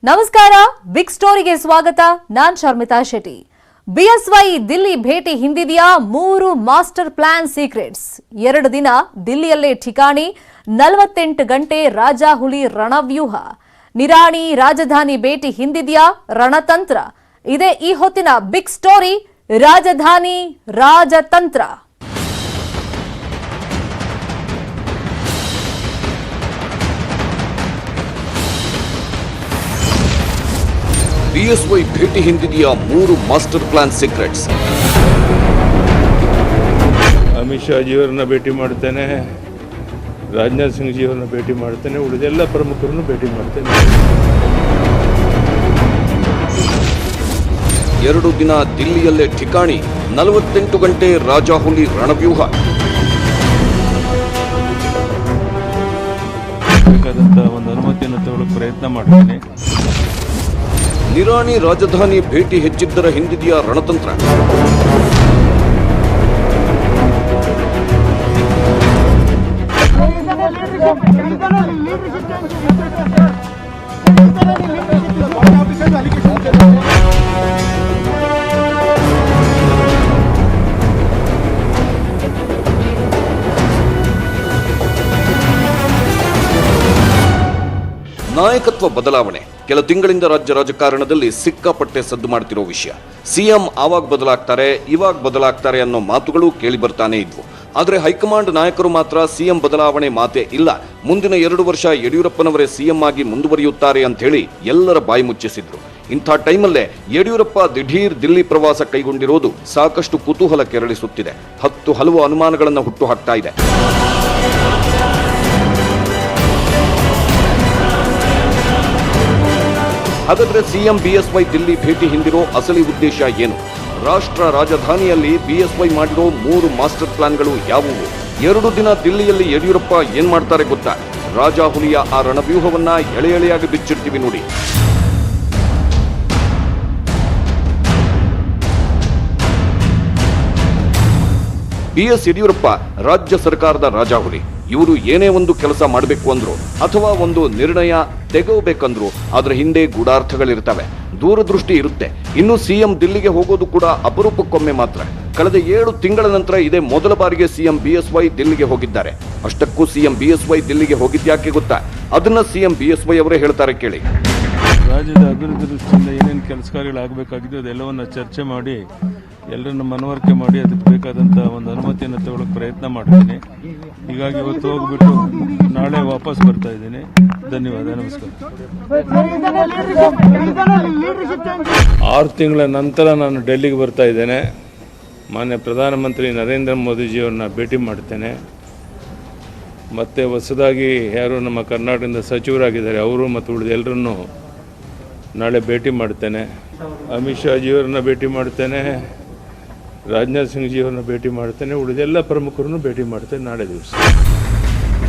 ನಮಸ್ಕಾರ, ಬಿಗ್ ಸ್ಟೋರಿಗೆ ಸ್ವಾಗತ. ನಾನ್ ಶರ್ಮಿತಾ ಶೆಟ್ಟಿ. ಬಿಎಸ್ವೈ ದಿಲ್ಲಿ ಭೇಟಿ ಹಿಂದಿದೆಯಾ 3 ಮಾಸ್ಟರ್ ಪ್ಲಾನ್ ಸೀಕ್ರೆಟ್ಸ್. 2 ದಿನ ದಿಲ್ಲಿಯಲ್ಲೇ ಠಿಕಾಣಿ, 48 ಗಂಟೆ ರಾಜಾಹುಲಿ ರಣವ್ಯೂಹ. ನಿರಾಣಿ ರಾಜಧಾನಿ ಭೇಟಿ ಹಿಂದಿದೆಯಾ ರಣತಂತ್ರ. ಇದೇ ಈ ಹೊತ್ತಿನ ಬಿಗ್ ಸ್ಟೋರಿ, ರಾಜಧಾನಿ ರಾಜತಂತ್ರ. ಬಿಎಸ್ವೈ ಭೇಟಿ ಹಿಂದಿದೆಯಾ 3 master plan secrets. Amit Shah ಜಿಯವರನ್ನ ಭೇಟಿ ಮಾಡ್ತೇನೆ, ರಾಜನಾಥ್ ಸಿಂಗ್ ಜಿಯವರನ್ನ ಭೇಟಿ ಮಾಡ್ತೇನೆ, ಉಳಿದೆಲ್ಲ ಪ್ರಮುಖರನ್ನು ಭೇಟಿ ಮಾಡ್ತೇನೆ. 2 ದಿನ ದಿಲ್ಲಿಯಲ್ಲೇ ಠಿಕಾಣಿ, 48 ಗಂಟೆ ರಾಜಾಹುಲಿ ರಣವ್ಯೂಹ. ಬೇಕಾದಂಥ ಒಂದು ಅನುಮತಿಯನ್ನು ತಗೊಳ್ಳೋಕೆ ಪ್ರಯತ್ನ ಮಾಡ್ತೇನೆ. ನಿರಾಣಿ ರಾಜಧಾನಿ ಭೇಟಿ ಹೆಚ್ಚಿದ್ದರ ಹಿಂದಿದೆಯಾ ರಣತಂತ್ರ. ನಾಯಕತ್ವ ಬದಲಾವಣೆ ಕೆಲ ತಿಂಗಳಿಂದ ರಾಜ್ಯ ರಾಜಕಾರಣದಲ್ಲಿ ಸಿಕ್ಕಾಪಟ್ಟೆ ಸದ್ದು ಮಾಡ್ತಿರೋ ವಿಷಯ. ಸಿಎಂ ಆವಾಗ ಬದಲಾಗ್ತಾರೆ, ಇವಾಗ ಬದಲಾಗ್ತಾರೆ ಅನ್ನೋ ಮಾತುಗಳು ಕೇಳಿ ಬರ್ತಾನೆ ಇದ್ವು. ಆದರೆ ಹೈಕಮಾಂಡ್ ನಾಯಕರು ಮಾತ್ರ ಸಿಎಂ ಬದಲಾವಣೆ ಮಾತೇ ಇಲ್ಲ, ಮುಂದಿನ 2 ವರ್ಷ ಯಡಿಯೂರಪ್ಪನವರೇ ಸಿಎಂ ಆಗಿ ಮುಂದುವರಿಯುತ್ತಾರೆ ಅಂತ ಹೇಳಿ ಎಲ್ಲರ ಬಾಯಿ ಮುಚ್ಚಿಸಿದ್ರು. ಇಂಥ ಟೈಮಲ್ಲೇ ಯಡಿಯೂರಪ್ಪ ದಿಢೀರ್ ದಿಲ್ಲಿ ಪ್ರವಾಸ ಕೈಗೊಂಡಿರೋದು ಸಾಕಷ್ಟು ಕುತೂಹಲ ಕೆರಳಿಸುತ್ತಿದೆ. 10 ಹಲವು ಅನುಮಾನಗಳನ್ನು ಹುಟ್ಟು ಹಾಕ್ತಾ ಇದೆ. ಹಾಗಾದ್ರೆ ಸಿಎಂ ಬಿಎಸ್ವೈ ದಿಲ್ಲಿ ಭೇಟಿ ಹಿಂದಿರೋ ಅಸಲಿ ಉದ್ದೇಶ ಏನು? ರಾಷ್ಟ್ರ ರಾಜಧಾನಿಯಲ್ಲಿ ಬಿಎಸ್ವೈ ಮಾಡಿರೋ 3 ಮಾಸ್ಟರ್ ಪ್ಲಾನ್ಗಳು ಯಾವುವು? 2 ದಿನ ದಿಲ್ಲಿಯಲ್ಲಿ ಯಡಿಯೂರಪ್ಪ ಏನ್ ಮಾಡ್ತಾರೆ ಗೊತ್ತಾ? ರಾಜಾಹುಲಿಯ ಆ ರಣವ್ಯೂಹವನ್ನ ಎಳೆಯಾಗಿ ಬಿಚ್ಚಿಡ್ತೀವಿ ನೋಡಿ. ಬಿಎಸ್ ಯಡಿಯೂರಪ್ಪ ರಾಜ್ಯ ಸರ್ಕಾರದ ರಾಜಾಹುಲಿ. ಇವರು ಏನೇ ಒಂದು ಕೆಲಸ ಮಾಡಬೇಕು ಅಂದ್ರು ಅಥವಾ ಒಂದು ನಿರ್ಣಯ ತೆಗೆಯಬೇಕಂದ್ರು ಅದರ ಹಿಂದೆ ಗೂಢಾರ್ಥಗಳಿರ್ತವೆ, ದೂರದೃಷ್ಟಿ ಇರುತ್ತೆ. ಇನ್ನು ಸಿಎಂ ದಿಲ್ಲಿಗೆ ಹೋಗೋದು ಕೂಡ ಅಪರೂಪಕ್ಕೊಮ್ಮೆ ಮಾತ್ರ. ಕಳೆದ 7 ತಿಂಗಳ ನಂತರ ಇದೇ ಮೊದಲ ಬಾರಿಗೆ ಸಿಎಂ ಬಿಎಸ್ವೈ ದಿಲ್ಲಿಗೆ ಹೋಗಿದ್ದಾರೆ. ಅಷ್ಟಕ್ಕೂ ಸಿಎಂ ಬಿಎಸ್ವೈ ದಿಲ್ಲಿಗೆ ಹೋಗಿದ್ಯಾಕೆ ಗೊತ್ತಾ? ಅದನ್ನ ಸಿಎಂ ಬಿಎಸ್ವೈ ಅವರೇ ಹೇಳ್ತಾರೆ, ಕೇಳಿ. ರಾಜ್ಯದ ಅಭಿವೃದ್ಧಿ ದೃಷ್ಟಿಯಿಂದ ಏನೇನು ಕೆಲಸ ಕಾರ್ಯಗಳಾಗಬೇಕಾಗಿದೆ ಅದೆಲ್ಲವನ್ನು ಚರ್ಚೆ ಮಾಡಿ ಎಲ್ಲರನ್ನು ಮನವರಿಕೆ ಮಾಡಿ ಅದಕ್ಕೆ ಬೇಕಾದಂಥ ಒಂದು ಅನುಮತಿಯನ್ನು ತಗೊಳ್ಳೋಕೆ ಪ್ರಯತ್ನ ಮಾಡ್ತೀನಿ. ಹೀಗಾಗಿ ಇವತ್ತು ಹೋಗ್ಬಿಟ್ಟು ನಾಳೆ ವಾಪಸ್ ಬರ್ತಾ ಇದ್ದೀನಿ. ಧನ್ಯವಾದ, ನಮಸ್ಕಾರ. 6 ತಿಂಗಳ ನಂತರ ನಾನು ಡೆಲ್ಲಿಗೆ ಬರ್ತಾ ಇದ್ದೇನೆ. ಮಾನ್ಯ ಪ್ರಧಾನಮಂತ್ರಿ ನರೇಂದ್ರ ಮೋದಿಜಿಯವ್ರನ್ನ ಭೇಟಿ ಮಾಡ್ತೇನೆ. ಮತ್ತು ಹೊಸದಾಗಿ ಯಾರು ನಮ್ಮ ಕರ್ನಾಟಕದಿಂದ ಸಚಿವರಾಗಿದ್ದಾರೆ ಅವರು ಮತ್ತು ಉಳಿದ ಎಲ್ಲರನ್ನು ನಾಳೆ ಭೇಟಿ ಮಾಡ್ತೇನೆ. ಅಮಿತ್ ಶಾ ಜಿಯವರನ್ನ ಭೇಟಿ ಮಾಡ್ತೇನೆ, ರಾಜನಾಥ್ ಸಿಂಗ್ ಜಿಯವರನ್ನ ಭೇಟಿ ಮಾಡ್ತೇನೆ, ಉಳಿದೆಲ್ಲ ಪ್ರಮುಖರನ್ನು ಭೇಟಿ ಮಾಡ್ತೇನೆ ನಾಳೆ ದಿವಸ.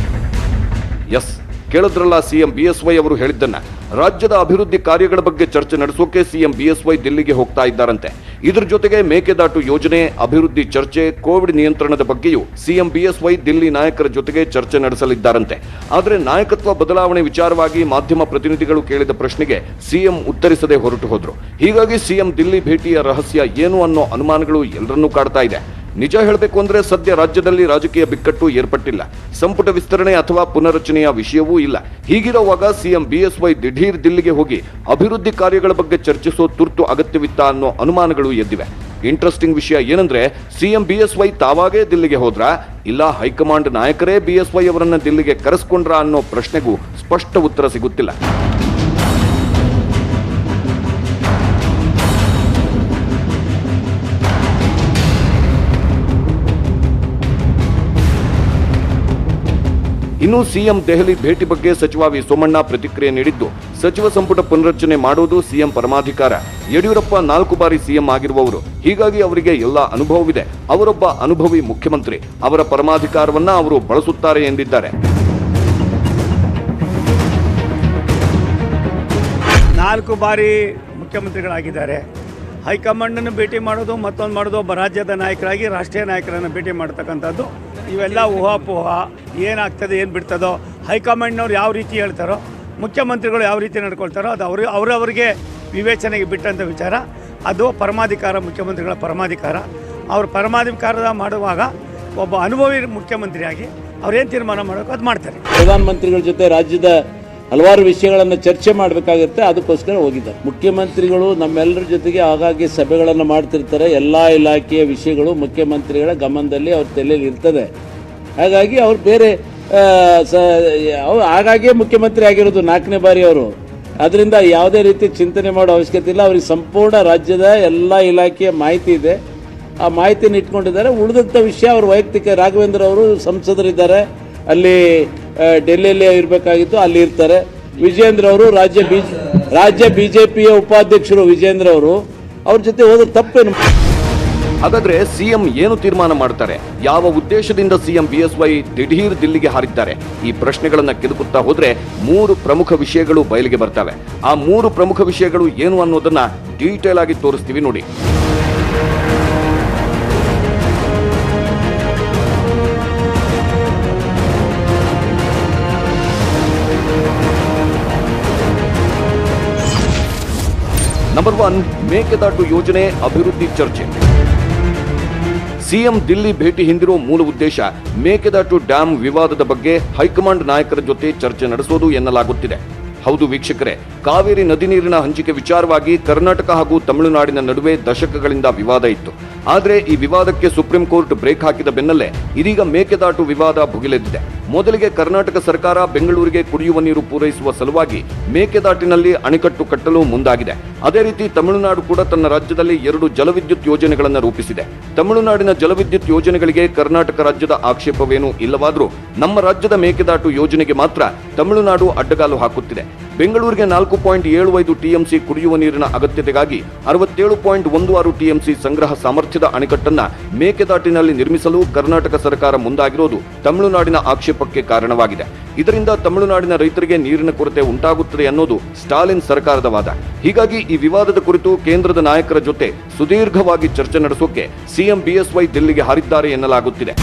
ಎಸ್, ಕೇಳಿದ್ರಲ್ಲ ಸಿಎಂ ಬಿಎಸ್ವೈ ಅವರು ಹೇಳಿದ್ದನ್ನ. ರಾಜ್ಯದ ಅಭಿವೃದ್ಧಿ ಕಾರ್ಯಗಳ ಬಗ್ಗೆ ಚರ್ಚೆ ನಡೆಸೋಕೆ ಸಿಎಂ ಬಿಎಸ್ವೈ ದಿಲ್ಲಿಗೆ ಹೋಗ್ತಾ ಇದ್ದಾರಂತೆ. ಇದ್ರ ಜೊತೆಗೆ ಮೇಕೆದಾಟು ಯೋಜನೆ, ಅಭಿವೃದ್ಧಿ ಚರ್ಚೆ, ಕೋವಿಡ್ ನಿಯಂತ್ರಣದ ಬಗ್ಗೆಯೂ ಸಿಎಂ ಬಿಎಸ್ವೈ ದಿಲ್ಲಿ ನಾಯಕರ ಜೊತೆಗೆ ಚರ್ಚೆ ನಡೆಸಲಿದ್ದಾರಂತೆ. ಆದರೆ ನಾಯಕತ್ವ ಬದಲಾವಣೆ ವಿಚಾರವಾಗಿ ಮಾಧ್ಯಮ ಪ್ರತಿನಿಧಿಗಳು ಕೇಳಿದ ಪ್ರಶ್ನೆಗೆ ಸಿಎಂ ಉತ್ತರಿಸದೆ ಹೊರಟು ಹೋದ್ರು. ಹೀಗಾಗಿ ಸಿಎಂ ದಿಲ್ಲಿ ಭೇಟಿಯ ರಹಸ್ಯ ಏನು ಅನ್ನೋ ಅನುಮಾನಗಳು ಎಲ್ಲರನ್ನೂ ಕಾಡ್ತಾ ಇದೆ. ನಿಜ ಹೇಳಬೇಕು ಅಂದ್ರೆ ಸದ್ಯ ರಾಜ್ಯದಲ್ಲಿ ರಾಜಕೀಯ ಬಿಕ್ಕಟ್ಟು ಏರ್ಪಟ್ಟಿಲ್ಲ, ಸಂಪುಟ ವಿಸ್ತರಣೆ ಅಥವಾ ಪುನರಚನೆಯ ವಿಷಯವೂ ಇಲ್ಲ. ಹೀಗಿರುವಾಗ ಸಿಎಂ ಬಿಎಸ್ವೈ ದಿಢೀರ್ ದಿಲ್ಲಿಗೆ ಹೋಗಿ ಅಭಿವೃದ್ಧಿ ಕಾರ್ಯಗಳ ಬಗ್ಗೆ ಚರ್ಚಿಸೋ ತುರ್ತು ಅಗತ್ಯವಿತ್ತ ಅನ್ನೋ ಅನುಮಾನಗಳು ಎದ್ದಿವೆ. ಇಂಟ್ರೆಸ್ಟಿಂಗ್ ವಿಷಯ ಏನಂದ್ರೆ ಸಿಎಂ ಬಿಎಸ್ವೈ ತಾವಾಗೇ ದಿಲ್ಲಿಗೆ ಹೋದ್ರಾ, ಇಲ್ಲ ಹೈಕಮಾಂಡ್ ನಾಯಕರೇ ಬಿಎಸ್ವೈ ಅವರನ್ನ ದಿಲ್ಲಿಗೆ ಕರೆಸ್ಕೊಂಡ್ರಾ ಅನ್ನೋ ಪ್ರಶ್ನೆಗೂ ಸ್ಪಷ್ಟ ಉತ್ತರ ಸಿಗುತ್ತಿಲ್ಲ. ಇನ್ನು ಸಿಎಂ ದೆಹಲಿ ಭೇಟಿ ಬಗ್ಗೆ ಸಚಿವ ವಿ ಸೋಮಣ್ಣ ಪ್ರತಿಕ್ರಿಯೆ ನೀಡಿದ್ದು, ಸಚಿವ ಸಂಪುಟ ಪುನರಚನೆ ಮಾಡೋದು ಸಿಎಂ ಪರಮಾಧಿಕಾರ. ಯಡಿಯೂರಪ್ಪ 4 ಬಾರಿ ಸಿಎಂ ಆಗಿರುವವರು, ಹೀಗಾಗಿ ಅವರಿಗೆ ಎಲ್ಲ ಅನುಭವವಿದೆ. ಅವರೊಬ್ಬ ಅನುಭವಿ ಮುಖ್ಯಮಂತ್ರಿ, ಅವರ ಪರಮಾಧಿಕಾರವನ್ನ ಅವರು ಬಳಸುತ್ತಾರೆ ಎಂದಿದ್ದಾರೆ. 4 ಬಾರಿ ಮುಖ್ಯಮಂತ್ರಿಗಳಾಗಿದ್ದಾರೆ. ಹೈಕಮಾಂಡನ್ನು ಭೇಟಿ ಮಾಡೋದು, ಮತ್ತೊಂದು ಮಾಡೋದು, ಒಬ್ಬ ರಾಜ್ಯದ ನಾಯಕರಾಗಿ ರಾಷ್ಟ್ರೀಯ ನಾಯಕರನ್ನು ಭೇಟಿ ಮಾಡ್ತಕ್ಕಂಥದ್ದು ಇವೆಲ್ಲ ಊಹಾಪೋಹ. ಏನಾಗ್ತದೆ ಏನು ಬಿಡ್ತದೋ, ಹೈಕಮಾಂಡ್ನವ್ರು ಯಾವ ರೀತಿ ಹೇಳ್ತಾರೋ ಮುಖ್ಯಮಂತ್ರಿಗಳು ಯಾವ ರೀತಿ ನಡ್ಕೊಳ್ತಾರೋ ಅದು ಅವರವರಿಗೆ ವಿವೇಚನೆಗೆ ಬಿಟ್ಟಂಥ ವಿಚಾರ. ಅದು ಪರಮಾಧಿಕಾರ, ಮುಖ್ಯಮಂತ್ರಿಗಳ ಪರಮಾಧಿಕಾರ. ಅವರು ಪರಮಾಧಿಕಾರ ಮಾಡುವಾಗ ಒಬ್ಬ ಅನುಭವಿ ಮುಖ್ಯಮಂತ್ರಿಯಾಗಿ ಅವ್ರೇನು ತೀರ್ಮಾನ ಮಾಡಬೇಕು ಅದು ಮಾಡ್ತಾರೆ. ಪ್ರಧಾನಮಂತ್ರಿಗಳ ಜೊತೆ ರಾಜ್ಯದ ಹಲವಾರು ವಿಷಯಗಳನ್ನು ಚರ್ಚೆ ಮಾಡಬೇಕಾಗುತ್ತೆ, ಅದಕ್ಕೋಸ್ಕರ ಹೋಗಿದ್ದಾರೆ. ಮುಖ್ಯಮಂತ್ರಿಗಳು ನಮ್ಮೆಲ್ಲರ ಜೊತೆಗೆ ಆಗಾಗ್ಗೆ ಸಭೆಗಳನ್ನು ಮಾಡ್ತಿರ್ತಾರೆ. ಎಲ್ಲ ಇಲಾಖೆಯ ವಿಷಯಗಳು ಮುಖ್ಯಮಂತ್ರಿಗಳ ಗಮನದಲ್ಲಿ ಅವ್ರ ತಲೆಯಲ್ಲಿ ಇರ್ತದೆ. ಹಾಗಾಗಿ ಅವ್ರು ಬೇರೆ ಹಾಗಾಗಿಯೇ ಮುಖ್ಯಮಂತ್ರಿ ಆಗಿರೋದು 4ನೇ ಬಾರಿ ಅವರು. ಅದರಿಂದ ಯಾವುದೇ ರೀತಿ ಚಿಂತನೆ ಮಾಡೋ ಅವಶ್ಯಕತೆ ಇಲ್ಲ. ಅವ್ರಿಗೆ ಸಂಪೂರ್ಣ ರಾಜ್ಯದ ಎಲ್ಲ ಇಲಾಖೆಯ ಮಾಹಿತಿ ಇದೆ. ಆ ಮಾಹಿತಿಯನ್ನು ಇಟ್ಕೊಂಡಿದ್ದಾರೆ. ಉಳಿದಂಥ ವಿಷಯ ಅವರು ವೈಯಕ್ತಿಕ. ರಾಘವೇಂದ್ರ ಅವರು ಸಂಸದರಿದ್ದಾರೆ, ಅಲ್ಲಿ ಡೆಲ್ಲಿಯಲ್ಲಿ ಇರಬೇಕಾಗಿತ್ತು, ಅಲ್ಲಿ ಇರ್ತಾರೆ. ವಿಜೇಂದ್ರ ಅವರು ರಾಜ್ಯ ಬಿಜೆಪಿಯ ಉಪಾಧ್ಯಕ್ಷರು. ವಿಜೇಂದ್ರ ಅವರು ಅವ್ರ ಜೊತೆ ಹೋದ್ರೆ ತಪ್ಪೇನು? ಹಾಗಾದ್ರೆ ಸಿಎಂ ಏನು ತೀರ್ಮಾನ ಮಾಡ್ತಾರೆ? ಯಾವ ಉದ್ದೇಶದಿಂದ ಸಿಎಂ ಬಿಎಸ್ವೈ ದಿಢೀರ್ ದಿಲ್ಲಿಗೆ ಹಾರಿದ್ದಾರೆ? ಈ ಪ್ರಶ್ನೆಗಳನ್ನ ಕೆದಕುತ್ತಾ ಹೋದ್ರೆ 3 ಪ್ರಮುಖ ವಿಷಯಗಳು ಬಯಲಿಗೆ ಬರ್ತವೆ. ಆ 3 ಪ್ರಮುಖ ವಿಷಯಗಳು ಏನು ಅನ್ನೋದನ್ನ ಡೀಟೇಲ್ ಆಗಿ ತೋರಿಸ್ತೀವಿ ನೋಡಿ. ನಂಬರ್ 1, ಮೇಕೆದಾಟು ಯೋಜನೆ ಅಭಿವೃದ್ಧಿ ಚರ್ಚೆ. ಸಿಎಂ ದಿಲ್ಲಿ ಭೇಟಿ ಹಿಂದಿರೋ ಮೂಲ ಉದ್ದೇಶ ಮೇಕೆದಾಟು ಡ್ಯಾಂ ವಿವಾದದ ಬಗ್ಗೆ ಹೈಕಮಾಂಡ್ ನಾಯಕರ ಜೊತೆ ಚರ್ಚೆ ನಡೆಸೋದು ಎನ್ನಲಾಗುತ್ತಿದೆ. ಹೌದು ವೀಕ್ಷಕರೇ, ಕಾವೇರಿ ನದಿ ನೀರಿನ ಹಂಚಿಕೆ ವಿಚಾರವಾಗಿ ಕರ್ನಾಟಕ ಹಾಗೂ ತಮಿಳುನಾಡಿನ ನಡುವೆ ದಶಕಗಳಿಂದ ವಿವಾದ ಇತ್ತು. ಆದರೆ ಈ ವಿವಾದಕ್ಕೆ ಸುಪ್ರೀಂ ಕೋರ್ಟ್ ಬ್ರೇಕ್ ಹಾಕಿದ ಬೆನ್ನಲ್ಲೇ ಇದೀಗ ಮೇಕೆದಾಟು ವಿವಾದ ಭುಗಿಲೆದ್ದಿದೆ. ಮೊದಲಿಗೆ ಕರ್ನಾಟಕ ಸರ್ಕಾರ ಬೆಂಗಳೂರಿಗೆ ಕುಡಿಯುವ ನೀರು ಪೂರೈಸುವ ಸಲುವಾಗಿ ಮೇಕೆದಾಟಿನಲ್ಲಿ ಅಣೆಕಟ್ಟು ಕಟ್ಟಲು ಮುಂದಾಗಿದೆ. ಅದೇ ರೀತಿ ತಮಿಳುನಾಡು ಕೂಡ ತನ್ನ ರಾಜ್ಯದಲ್ಲಿ 2 ಜಲವಿದ್ಯುತ್ ಯೋಜನೆಗಳನ್ನು ರೂಪಿಸಿದೆ. ತಮಿಳುನಾಡಿನ ಜಲವಿದ್ಯುತ್ ಯೋಜನೆಗಳಿಗೆ ಕರ್ನಾಟಕ ರಾಜ್ಯದ ಆಕ್ಷೇಪವೇನೂ ಇಲ್ಲವಾದರೂ ನಮ್ಮ ರಾಜ್ಯದ ಮೇಕೆದಾಟು ಯೋಜನೆಗೆ ಮಾತ್ರ ತಮಿಳುನಾಡು ಅಡ್ಡಗಾಲು ಹಾಕುತ್ತಿದೆ. ಬೆಂಗಳೂರಿಗೆ 4.75 ಟಿಎಂಸಿ ಕುಡಿಯುವ ನೀರಿನ ಅಗತ್ಯತೆಗಾಗಿ 67.16 ಟಿಎಂಸಿ ಸಂಗ್ರಹ ಸಾಮರ್ಥ್ಯದ ಅಣೆಕಟ್ಟನ್ನ ಮೇಕೆದಾಟಿನಲ್ಲಿ ನಿರ್ಮಿಸಲು ಕರ್ನಾಟಕ ಸರ್ಕಾರ ಮುಂದಾಗಿರೋದು ತಮಿಳುನಾಡಿನ ಆಕ್ಷೇಪಕ್ಕೆ ಕಾರಣವಾಗಿದೆ. ಇದರಿಂದ ತಮಿಳುನಾಡಿನ ರೈತರಿಗೆ ನೀರಿನ ಕೊರತೆ ಉಂಟಾಗುತ್ತದೆ ಅನ್ನೋದು ಸ್ಟಾಲಿನ್ ಸರ್ಕಾರದ ವಾದ. ಹೀಗಾಗಿ ಈ ವಿವಾದದ ಕುರಿತು ಕೇಂದ್ರದ ನಾಯಕರ ಜೊತೆ ಸುದೀರ್ಘವಾಗಿ ಚರ್ಚೆ ನಡೆಸೋಕೆ ಸಿಎಂ ಬಿಎಸ್ವೈ ದಿಲ್ಲಿಗೆ ಹಾರಿದ್ದಾರೆ ಎನ್ನಲಾಗುತ್ತಿದೆ.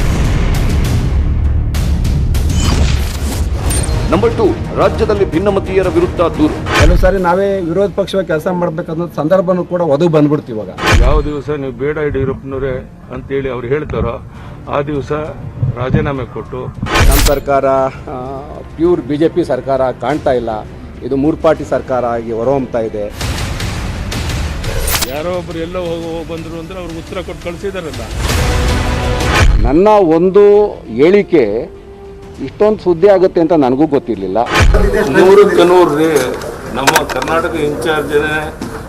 ನಂಬರ್ 2, ರಾಜ್ಯದಲ್ಲಿ ಭಿನ್ನಮತೀಯರ ವಿರುದ್ಧ ದೂರು. ಕೆಲವು ಸಾರಿ ನಾವೇ ವಿರೋಧ ಪಕ್ಷವಾಗಿ ಕೆಲಸ ಮಾಡಬೇಕನ್ನೋ ಸಂದರ್ಭನೂ ಕೂಡ ಒದಗಿ ಬಂದ್ಬಿಡ್ತೀವಿ. ಇವಾಗ ಯಾವ ದಿವಸ ನೀವು ಬೇಡ ಯಡಿಯೂರಪ್ಪನವರೇ ಅಂತೇಳಿ ಅವ್ರು ಹೇಳ್ತಾರೋ ಆ ದಿವಸ ರಾಜೀನಾಮೆ ಕೊಟ್ಟು ನಮ್ಮ ಸರ್ಕಾರ ಪ್ಯೂರ್ ಬಿಜೆಪಿ ಸರ್ಕಾರ ಕಾಣ್ತಾ ಇಲ್ಲ. ಇದು 3 ಪಾರ್ಟಿ ಸರ್ಕಾರ ಆಗಿ ಹೊರಹೊಮ್ತಾ ಇದೆ. ಯಾರೋ ಒಬ್ರು ಎಲ್ಲೋ ಬಂದ್ರು ಅಂದ್ರೆ ಅವ್ರಿಗೆ ಉತ್ತರ ಕೊಟ್ಟು ಕಳಿಸಿದಾರಲ್ಲ. ನನ್ನ ಒಂದು ಹೇಳಿಕೆ ಇಷ್ಟೊಂದು ಸುದ್ದಿ ಆಗುತ್ತೆ ಅಂತ ನನಗೂ ಗೊತ್ತಿರಲಿಲ್ಲ. 100ಕ್ಕೆ 100 ನಮ್ಮ ಕರ್ನಾಟಕ ಇನ್ಚಾರ್ಜನೇ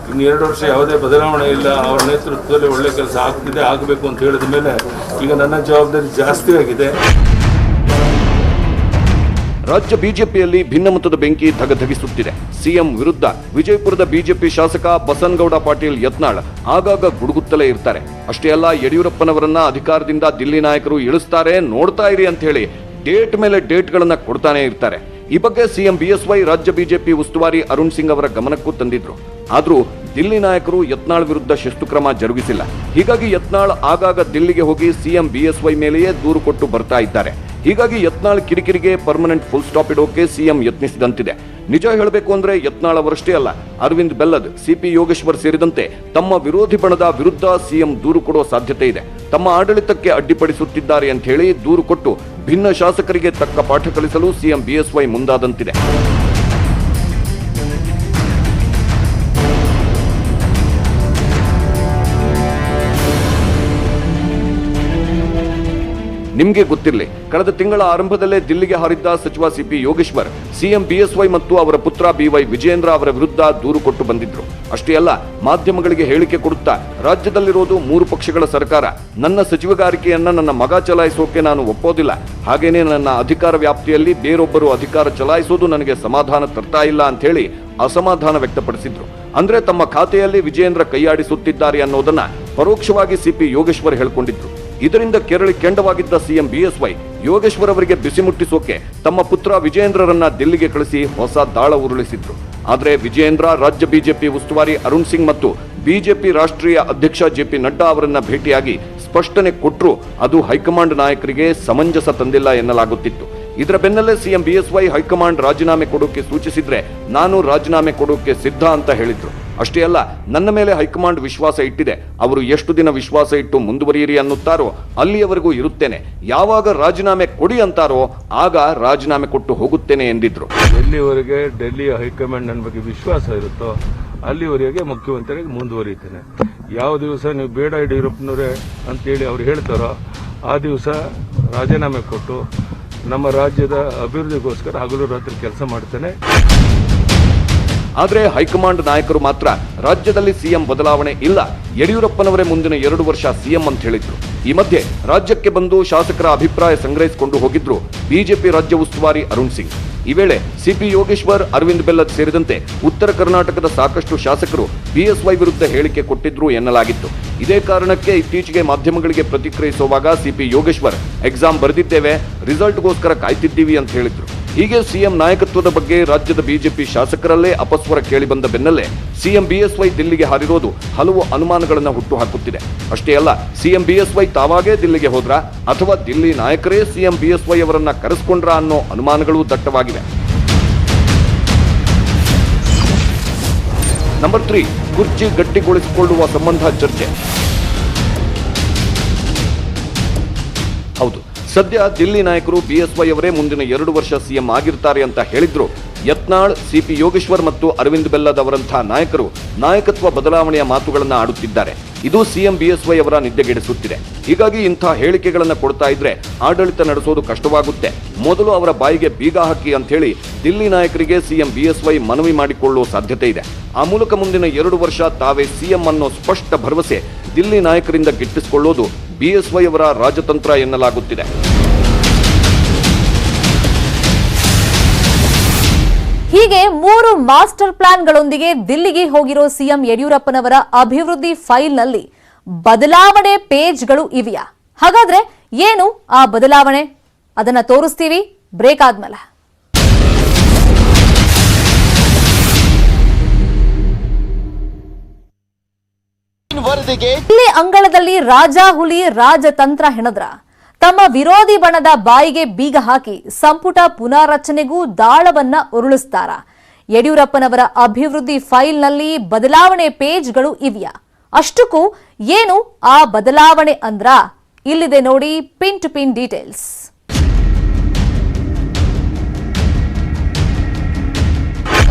ಇನ್ನು 2 ವರ್ಷ ಯಾವುದೇ ಬದಲಾವಣೆ ಇಲ್ಲ, ಅವರ ನೇತೃತ್ವದಲ್ಲಿ ಒಳ್ಳೆ ಕೆಲಸ ಆಗ್ತಿದೆ, ಆಗಬೇಕು ಅಂತ ಹೇಳಿದ ಮೇಲೆ ಈಗ ನನ್ನ ಜವಾಬ್ದಾರಿ ಜಾಸ್ತಿ ಆಗಿದೆ. ರಾಜ್ಯ ಬಿಜೆಪಿಯಲ್ಲಿ ಭಿನ್ನಮತದ ಬೆಂಕಿ ಧಗಧಗಿಸುತ್ತಿದೆ. ಸಿಎಂ ವಿರುದ್ಧ ವಿಜಯಪುರದ ಬಿಜೆಪಿ ಶಾಸಕ ಬಸನಗೌಡ ಪಾಟೀಲ್ ಯತ್ನಾಳ್ ಆಗಾಗ ಗುಡುಗುತ್ತಲೇ ಇರ್ತಾರೆ. ಅಷ್ಟೇ ಅಲ್ಲ, ಯಡಿಯೂರಪ್ಪನವರನ್ನ ಅಧಿಕಾರದಿಂದ ದಿಲ್ಲಿ ನಾಯಕರು ಇಳಿಸ್ತಾರೆ, ನೋಡ್ತಾ ಇರಿ ಅಂತ ಹೇಳಿ ಡೇಟ್ ಮೇಲೆ ಡೇಟ್ಗಳನ್ನ ಕೊಡ್ತಾನೆ ಇರ್ತಾರೆ. ಈ ಬಗ್ಗೆ ಸಿಎಂ ಬಿಎಸ್ವೈ ರಾಜ್ಯ ಬಿಜೆಪಿ ಉಸ್ತುವಾರಿ ಅರುಣ್ ಸಿಂಗ್ ಅವರ ಗಮನಕ್ಕೂ ತಂದಿದ್ರು. ಆದ್ರೂ ದಿಲ್ಲಿ ನಾಯಕರು ಯತ್ನಾಳ್ ವಿರುದ್ಧ ಶಿಸ್ತು ಕ್ರಮ ಜರುಗಿಸಿಲ್ಲ. ಹೀಗಾಗಿ ಯತ್ನಾಳ್ ಆಗಾಗ ದಿಲ್ಲಿಗೆ ಹೋಗಿ ಸಿಎಂ ಬಿಎಸ್ವೈ ಮೇಲೆಯೇ ದೂರು ಕೊಟ್ಟು ಬರ್ತಾ ಇದ್ದಾರೆ. ಹೀಗಾಗಿ ಯತ್ನಾಳ್ ಕಿರಿಕಿರಿಗೆ ಪರ್ಮನೆಂಟ್ ಫುಲ್ ಸ್ಟಾಪ್ ಇಡೋಕೆ ಸಿಎಂ ಯತ್ನಿಸಿದಂತಿದೆ. ನಿಜ ಹೇಳಬೇಕು ಅಂದ್ರೆ ಯತ್ನಾಳ್ ಅವರಷ್ಟೇ ಅಲ್ಲ, ಅರವಿಂದ್ ಬೆಲ್ಲದ್, ಸಿಪಿ ಯೋಗೇಶ್ವರ್ ಸೇರಿದಂತೆ ತಮ್ಮ ವಿರೋಧಿ ಬಣದ ವಿರುದ್ಧ ಸಿಎಂ ದೂರು ಕೊಡುವ ಸಾಧ್ಯತೆ ಇದೆ. ತಮ್ಮ ಆಡಳಿತಕ್ಕೆ ಅಡ್ಡಿಪಡಿಸುತ್ತಿದ್ದಾರೆ ಅಂತ ಹೇಳಿ ದೂರು ಕೊಟ್ಟು ಭಿನ್ನ ಶಾಸಕರಿಗೆ ತಕ್ಕ ಪಾಠ ಕಲಿಸಲು ಸಿಎಂ ಬಿಎಸ್ವೈ ಮುಂದಾದಂತಿದೆ. ನಿಮಗೆ ಗೊತ್ತಿರಲಿ, ಕಳೆದ ತಿಂಗಳ ಆರಂಭದಲ್ಲೇ ದಿಲ್ಲಿಗೆ ಹಾರಿದ್ದ ಸಚಿವ ಸಿಪಿ ಯೋಗೇಶ್ವರ್ ಸಿಎಂ ಬಿಎಸ್ವೈ ಮತ್ತು ಅವರ ಪುತ್ರ ಬಿವೈ ವಿಜಯೇಂದ್ರ ಅವರ ವಿರುದ್ಧ ದೂರು ಕೊಟ್ಟು ಬಂದಿದ್ರು. ಅಷ್ಟೇ ಅಲ್ಲ, ಮಾಧ್ಯಮಗಳಿಗೆ ಹೇಳಿಕೆ ಕೊಡುತ್ತಾ ರಾಜ್ಯದಲ್ಲಿರೋದು 3 ಪಕ್ಷಗಳ ಸರ್ಕಾರ, ನನ್ನ ಸಚಿವಗಾರಿಕೆಯನ್ನ ನನ್ನ ಮಗ ಚಲಾಯಿಸೋಕೆ ನಾನು ಒಪ್ಪೋದಿಲ್ಲ, ಹಾಗೇನೆ ನನ್ನ ಅಧಿಕಾರ ವ್ಯಾಪ್ತಿಯಲ್ಲಿ ಬೇರೊಬ್ಬರು ಅಧಿಕಾರ ಚಲಾಯಿಸೋದು ನನಗೆ ಸಮಾಧಾನ ತರ್ತಾ ಇಲ್ಲ ಅಂತ ಹೇಳಿ ಅಸಮಾಧಾನ ವ್ಯಕ್ತಪಡಿಸಿದ್ರು. ಅಂದ್ರೆ ತಮ್ಮ ಖಾತೆಯಲ್ಲಿ ವಿಜಯೇಂದ್ರ ಕೈಯಾಡಿಸುತ್ತಿದ್ದಾರೆ ಅನ್ನೋದನ್ನ ಪರೋಕ್ಷವಾಗಿ ಸಿಪಿ ಯೋಗೇಶ್ವರ್ ಹೇಳ್ಕೊಂಡಿದ್ರು. ಇದರಿಂದ ಕೆಂಡವಾಗಿದ್ದ ಸಿಎಂ ಬಿಎಸ್ವೈ ಯೋಗೇಶ್ವರ್ ಅವರಿಗೆ ಬಿಸಿ ಮುಟ್ಟಿಸೋಕೆ ತಮ್ಮ ಪುತ್ರ ವಿಜಯೇಂದ್ರರನ್ನ ದಿಲ್ಲಿಗೆ ಕಳಿಸಿ ಹೊಸ ದಾಳ ಉರುಳಿಸಿದ್ರು. ಆದ್ರೆ ವಿಜಯೇಂದ್ರ ರಾಜ್ಯ ಬಿಜೆಪಿ ಉಸ್ತುವಾರಿ ಅರುಣ್ ಸಿಂಗ್ ಮತ್ತು ಬಿಜೆಪಿ ರಾಷ್ಟ್ರೀಯ ಅಧ್ಯಕ್ಷ ಜೆಪಿ ನಡ್ಡಾ ಅವರನ್ನ ಭೇಟಿಯಾಗಿ ಸ್ಪಷ್ಟನೆ ಕೊಟ್ಟರು ಅದು ಹೈಕಮಾಂಡ್ ನಾಯಕರಿಗೆ ಸಮಂಜಸ ತಂದಿಲ್ಲ ಎನ್ನಲಾಗುತ್ತಿತ್ತು. ಇದರ ಬೆನ್ನಲ್ಲೇ ಸಿಎಂ ಬಿಎಸ್ವೈ ಹೈಕಮಾಂಡ್ ರಾಜೀನಾಮೆ ಕೊಡೋಕೆ ಸೂಚಿಸಿದ್ರೆ ನಾನು ರಾಜೀನಾಮೆ ಕೊಡೋಕೆ ಸಿದ್ಧ ಅಂತ ಹೇಳಿದ್ರು. ಅಷ್ಟೇ ಅಲ್ಲ, ನನ್ನ ಮೇಲೆ ಹೈಕಮಾಂಡ್ ವಿಶ್ವಾಸ ಇಟ್ಟಿದೆ, ಅವರು ಎಷ್ಟು ದಿನ ವಿಶ್ವಾಸ ಇಟ್ಟು ಮುಂದುವರಿಯಿರಿ ಅನ್ನುತ್ತಾರೋ ಅಲ್ಲಿಯವರೆಗೂ ಇರುತ್ತೇನೆ, ಯಾವಾಗ ರಾಜೀನಾಮೆ ಕೊಡಿ ಅಂತಾರೋ ಆಗ ರಾಜೀನಾಮೆ ಕೊಟ್ಟು ಹೋಗುತ್ತೇನೆ ಎಂದಿದ್ರು. ಎಲ್ಲಿವರೆಗೆ ಡೆಲ್ಲಿ ಹೈಕಮಾಂಡ್ ನನ್ನ ಬಗ್ಗೆ ವಿಶ್ವಾಸ ಇರುತ್ತೋ ಅಲ್ಲಿವರೆಗೆ ಮುಖ್ಯಮಂತ್ರಿಯಾಗಿ ಮುಂದುವರಿತೇನೆ. ಯಾವ ದಿವಸ ನೀವು ಬೇಡ ಯಡಿಯೂರಪ್ಪನವರೇ ಅಂತೇಳಿ ಅವ್ರು ಹೇಳ್ತಾರೋ ಆ ದಿವಸ ರಾಜೀನಾಮೆ ಕೊಟ್ಟು ನಮ್ಮ ರಾಜ್ಯದ ಅಭಿವೃದ್ಧಿಗೋಸ್ಕರ ಹಗಲು ರಾತ್ರಿ ಕೆಲಸ ಮಾಡ್ತೇನೆ. ಆದರೆ ಹೈಕಮಾಂಡ್ ನಾಯಕರು ಮಾತ್ರ ರಾಜ್ಯದಲ್ಲಿ ಸಿಎಂ ಬದಲಾವಣೆ ಇಲ್ಲ, ಯಡಿಯೂರಪ್ಪನವರೇ ಮುಂದಿನ 2 ವರ್ಷ ಸಿಎಂ ಅಂತ ಹೇಳಿದ್ರು. ಈ ಮಧ್ಯೆ ರಾಜ್ಯಕ್ಕೆ ಬಂದು ಶಾಸಕರ ಅಭಿಪ್ರಾಯ ಸಂಗ್ರಹಿಸಿಕೊಂಡು ಹೋಗಿದ್ರು ಬಿಜೆಪಿ ರಾಜ್ಯ ಉಸ್ತುವಾರಿ ಅರುಣ್ ಸಿಂಗ್. ಈ ವೇಳೆ ಸಿಪಿ ಯೋಗೇಶ್ವರ್, ಅರವಿಂದ್ ಬೆಲ್ಲದ್ ಸೇರಿದಂತೆ ಉತ್ತರ ಕರ್ನಾಟಕದ ಸಾಕಷ್ಟು ಶಾಸಕರು ಬಿಎಸ್ವೈ ವಿರುದ್ಧ ಹೇಳಿಕೆ ಕೊಟ್ಟಿದ್ರು ಎನ್ನಲಾಗಿತ್ತು. ಇದೇ ಕಾರಣಕ್ಕೆ ಇತ್ತೀಚೆಗೆ ಮಾಧ್ಯಮಗಳಿಗೆ ಪ್ರತಿಕ್ರಿಯಿಸುವಾಗ ಸಿಪಿ ಯೋಗೇಶ್ವರ್ ಎಕ್ಸಾಮ್ ಬರೆದಿದ್ದೇವೆ, ರಿಸಲ್ಟ್ಗೋಸ್ಕರ ಕಾಯ್ತಿದ್ದೀವಿ ಅಂತ ಹೇಳಿದ್ರು. ಹೀಗೆ ಸಿಎಂ ನಾಯಕತ್ವದ ಬಗ್ಗೆ ರಾಜ್ಯದ ಬಿಜೆಪಿ ಶಾಸಕರಲ್ಲೇ ಅಪಸ್ವರ ಕೇಳಿಬಂದ ಬೆನ್ನಲ್ಲೇ ಸಿಎಂ ಬಿಎಸ್ವೈ ದಿಲ್ಲಿಗೆ ಹಾರಿರೋದು ಹಲವು ಅನುಮಾನಗಳನ್ನು ಹುಟ್ಟುಹಾಕುತ್ತಿದೆ. ಅಷ್ಟೇ ಅಲ್ಲ, ಸಿಎಂ ಬಿಎಸ್ವೈ ತಾವಾಗೇ ದಿಲ್ಲಿಗೆ ಹೋದ್ರಾ ಅಥವಾ ದಿಲ್ಲಿ ನಾಯಕರೇ ಸಿಎಂ ಬಿಎಸ್ವೈ ಅವರನ್ನ ಕರೆಸ್ಕೊಂಡ್ರಾ ಅನ್ನೋ ಅನುಮಾನಗಳು ದಟ್ಟವಾಗಿವೆ. ನಂಬರ್ 3, ಕುರ್ಚಿ ಗಟ್ಟಿಗೊಳಿಸಿಕೊಳ್ಳುವ ಸಂಬಂಧ ಚರ್ಚೆ. ಹೌದು, ಸದ್ಯ ದಿಲ್ಲಿ ನಾಯಕರು ಬಿಎಸ್ವೈ ಅವರೇ ಮುಂದಿನ 2 ವರ್ಷ ಸಿಎಂ ಆಗಿರ್ತಾರೆ ಅಂತ ಹೇಳಿದ್ರು. ಯತ್ನಾಳ್, ಸಿಪಿ ಯೋಗೇಶ್ವರ್ ಮತ್ತು ಅರವಿಂದ್ ಬೆಲ್ಲದ್ ಅವರಂತಹ ನಾಯಕರು ನಾಯಕತ್ವ ಬದಲಾವಣೆಯ ಮಾತುಗಳನ್ನು ಆಡುತ್ತಿದ್ದಾರೆ. ಇದು ಸಿಎಂ ಬಿಎಸ್ವೈ ಅವರ ನಿದ್ದೆಗೆಡಿಸುತ್ತಿದೆ. ಹೀಗಾಗಿ ಇಂಥ ಹೇಳಿಕೆಗಳನ್ನು ಕೊಡ್ತಾ ಇದ್ರೆ ಆಡಳಿತ ನಡೆಸೋದು ಕಷ್ಟವಾಗುತ್ತೆ, ಮೊದಲು ಅವರ ಬಾಯಿಗೆ ಬೀಗ ಹಾಕಿ ಅಂತ ಹೇಳಿ ದಿಲ್ಲಿ ನಾಯಕರಿಗೆ ಸಿಎಂ ಬಿಎಸ್ವೈ ಮನವಿ ಮಾಡಿಕೊಳ್ಳುವ ಸಾಧ್ಯತೆ ಇದೆ. ಆ ಮೂಲಕ ಮುಂದಿನ 2 ವರ್ಷ ತಾವೇ ಸಿಎಂ ಅನ್ನೋ ಸ್ಪಷ್ಟ ಭರವಸೆ ದಿಲ್ಲಿ ನಾಯಕರಿಂದ ಗಿಟ್ಟಿಸಿಕೊಳ್ಳೋದು ಬಿಎಸ್ವೈ ಅವರ ರಾಜತಂತ್ರ ಎನ್ನಲಾಗುತ್ತಿದೆ. ಹೀಗೆ 3 ಮಾಸ್ಟರ್ ಪ್ಲಾನ್ಗಳೊಂದಿಗೆ ದಿಲ್ಲಿಗೆ ಹೋಗಿರೋ ಸಿಎಂ ಯಡಿಯೂರಪ್ಪನವರ ಅಭಿವೃದ್ಧಿ ಫೈಲ್ನಲ್ಲಿ ಬದಲಾವಣೆ ಪೇಜ್ಗಳು ಇವೆಯಾ? ಹಾಗಾದ್ರೆ ಏನು ಆ ಬದಲಾವಣೆ? ಅದನ್ನ ತೋರಿಸ್ತೀವಿ ಬ್ರೇಕ್ ಆದ್ಮೇಲೆ. ದಿಲ್ಲಿ ಅಂಗಳದಲ್ಲಿ ರಾಜ ಹುಲಿ ರಾಜತಂತ್ರ ಹೆಣದ್ರ. ತಮ್ಮ ವಿರೋಧಿ ಬಣದ ಬಾಯಿಗೆ ಬೀಗ ಹಾಕಿ ಸಂಪುಟ ಪುನಾರಚನೆಗೂ ದಾಳವನ್ನ ಉರುಳಿಸ್ತಾರ. ಯಡಿಯೂರಪ್ಪನವರ ಅಭಿವೃದ್ಧಿ ಫೈಲ್ನಲ್ಲಿ ಬದಲಾವಣೆ ಪೇಜ್ಗಳು ಇವೆಯಾ? ಅಷ್ಟಕ್ಕೂ ಏನು ಆ ಬದಲಾವಣೆ ಅಂದ್ರ? ಇಲ್ಲಿದೆ ನೋಡಿ ಪಿನ್ ಟು ಪಿನ್ ಡೀಟೇಲ್ಸ್.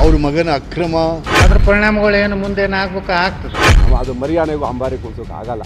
ಅವ್ರ ಮಗನ ಅಕ್ರಮ, ಅದ್ರ ಪರಿಣಾಮಗಳು ಏನು ಮುಂದೆ ಆಗ್ಬೇಕು ಆಗ್ತದೆ. ಅದು ಮರ್ಯಾದೆಗೂ ಅಂಬಾರಿ ಕೂರ್ಸೋಕೆ ಆಗಲ್ಲ.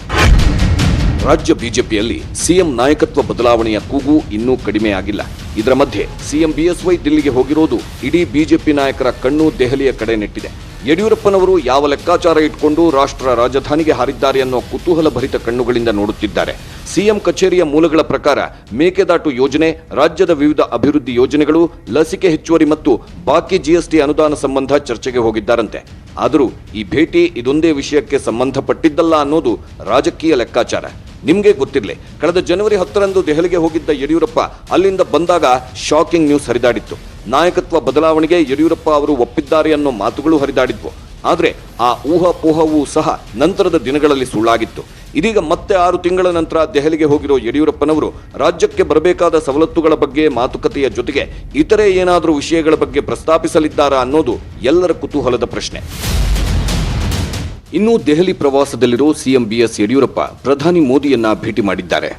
ರಾಜ್ಯ ಬಿಜೆಪಿಯಲ್ಲಿ ಸಿಎಂ ನಾಯಕತ್ವ ಬದಲಾವಣೆಯ ಕೂಗು ಇನ್ನೂ ಕಡಿಮೆ ಆಗಿಲ್ಲ. ಇದರ ಮಧ್ಯೆ ಸಿಎಂ ಬಿಎಸ್ವೈ ದಿಲ್ಲಿಗೆ ಹೋಗಿರೋದು ಇಡೀ ಬಿಜೆಪಿ ನಾಯಕರ ಕಣ್ಣು ದೆಹಲಿಯ ಕಡೆ ನೆಟ್ಟಿದೆ. ಯಡಿಯೂರಪ್ಪನವರು ಯಾವ ಲೆಕ್ಕಾಚಾರ ಇಟ್ಕೊಂಡು ರಾಷ್ಟ್ರ ರಾಜಧಾನಿಗೆ ಹಾರಿದ್ದಾರೆ ಅನ್ನೋ ಕುತೂಹಲ ಭರಿತ ಕಣ್ಣುಗಳಿಂದ ನೋಡುತ್ತಿದ್ದಾರೆ. ಸಿಎಂ ಕಚೇರಿಯ ಮೂಲಗಳ ಪ್ರಕಾರ ಮೇಕೆದಾಟು ಯೋಜನೆ, ರಾಜ್ಯದ ವಿವಿಧ ಅಭಿವೃದ್ಧಿ ಯೋಜನೆಗಳು, ಲಸಿಕೆ ಹೆಚ್ಚುವರಿ ಮತ್ತು ಬಾಕಿ ಜಿಎಸ್ಟಿ ಅನುದಾನ ಸಂಬಂಧ ಚರ್ಚೆಗೆ ಹೋಗಿದ್ದಾರಂತೆ. ಆದರೂ ಈ ಭೇಟಿ ಇದೊಂದೇ ವಿಷಯಕ್ಕೆ ಸಂಬಂಧಪಟ್ಟಿದ್ದಲ್ಲ ಅನ್ನೋದು ರಾಜಕೀಯ ಲೆಕ್ಕಾಚಾರ. ನಿಮಗೆ ಗೊತ್ತಿರಲಿ, ಕಳೆದ ಜನವರಿ 10ರಂದು ದೆಹಲಿಗೆ ಹೋಗಿದ್ದ ಯಡಿಯೂರಪ್ಪ ಅಲ್ಲಿಂದ ಬಂದಾಗ ಶಾಕಿಂಗ್ ನ್ಯೂಸ್ ಹರಿದಾಡಿತ್ತು. ನಾಯಕತ್ವ ಬದಲಾವಣೆಗೆ ಯಡಿಯೂರಪ್ಪ ಅವರು ಒಪ್ಪಿದ್ದಾರೆ ಅನ್ನೋ ಮಾತುಗಳು ಹರಿದಾಡಿದ್ವು. ಆದರೆ ಆ ಊಹಾಪೋಹವೂ ಸಹ ನಂತರದ ದಿನಗಳಲ್ಲಿ ಸುಳ್ಳಾಗಿತ್ತು. ಇದೀಗ ಮತ್ತೆ 6 ತಿಂಗಳ ನಂತರ ದೆಹಲಿಗೆ ಹೋಗಿರೋ ಯಡಿಯೂರಪ್ಪನವರು ರಾಜ್ಯಕ್ಕೆ ಬರಬೇಕಾದ ಸವಲತ್ತುಗಳ ಬಗ್ಗೆ ಮಾತುಕತೆಯ ಜೊತೆಗೆ ಇತರೆ ಏನಾದರೂ ವಿಷಯಗಳ ಬಗ್ಗೆ ಪ್ರಸ್ತಾಪಿಸಲಿದ್ದಾರಾ ಅನ್ನೋದು ಎಲ್ಲರ ಕುತೂಹಲದ ಪ್ರಶ್ನೆ. ಇನ್ನು ದೆಹಲಿ ಪ್ರವಾಸದಲ್ಲಿರೋ ಸಿಎಂ ಬಿಎಸ್ ಯಡಿಯೂರಪ್ಪ ಪ್ರಧಾನಿ ಮೋದಿಯನ್ನ ಭೇಟಿ ಮಾಡಿದ್ದಾರೆ.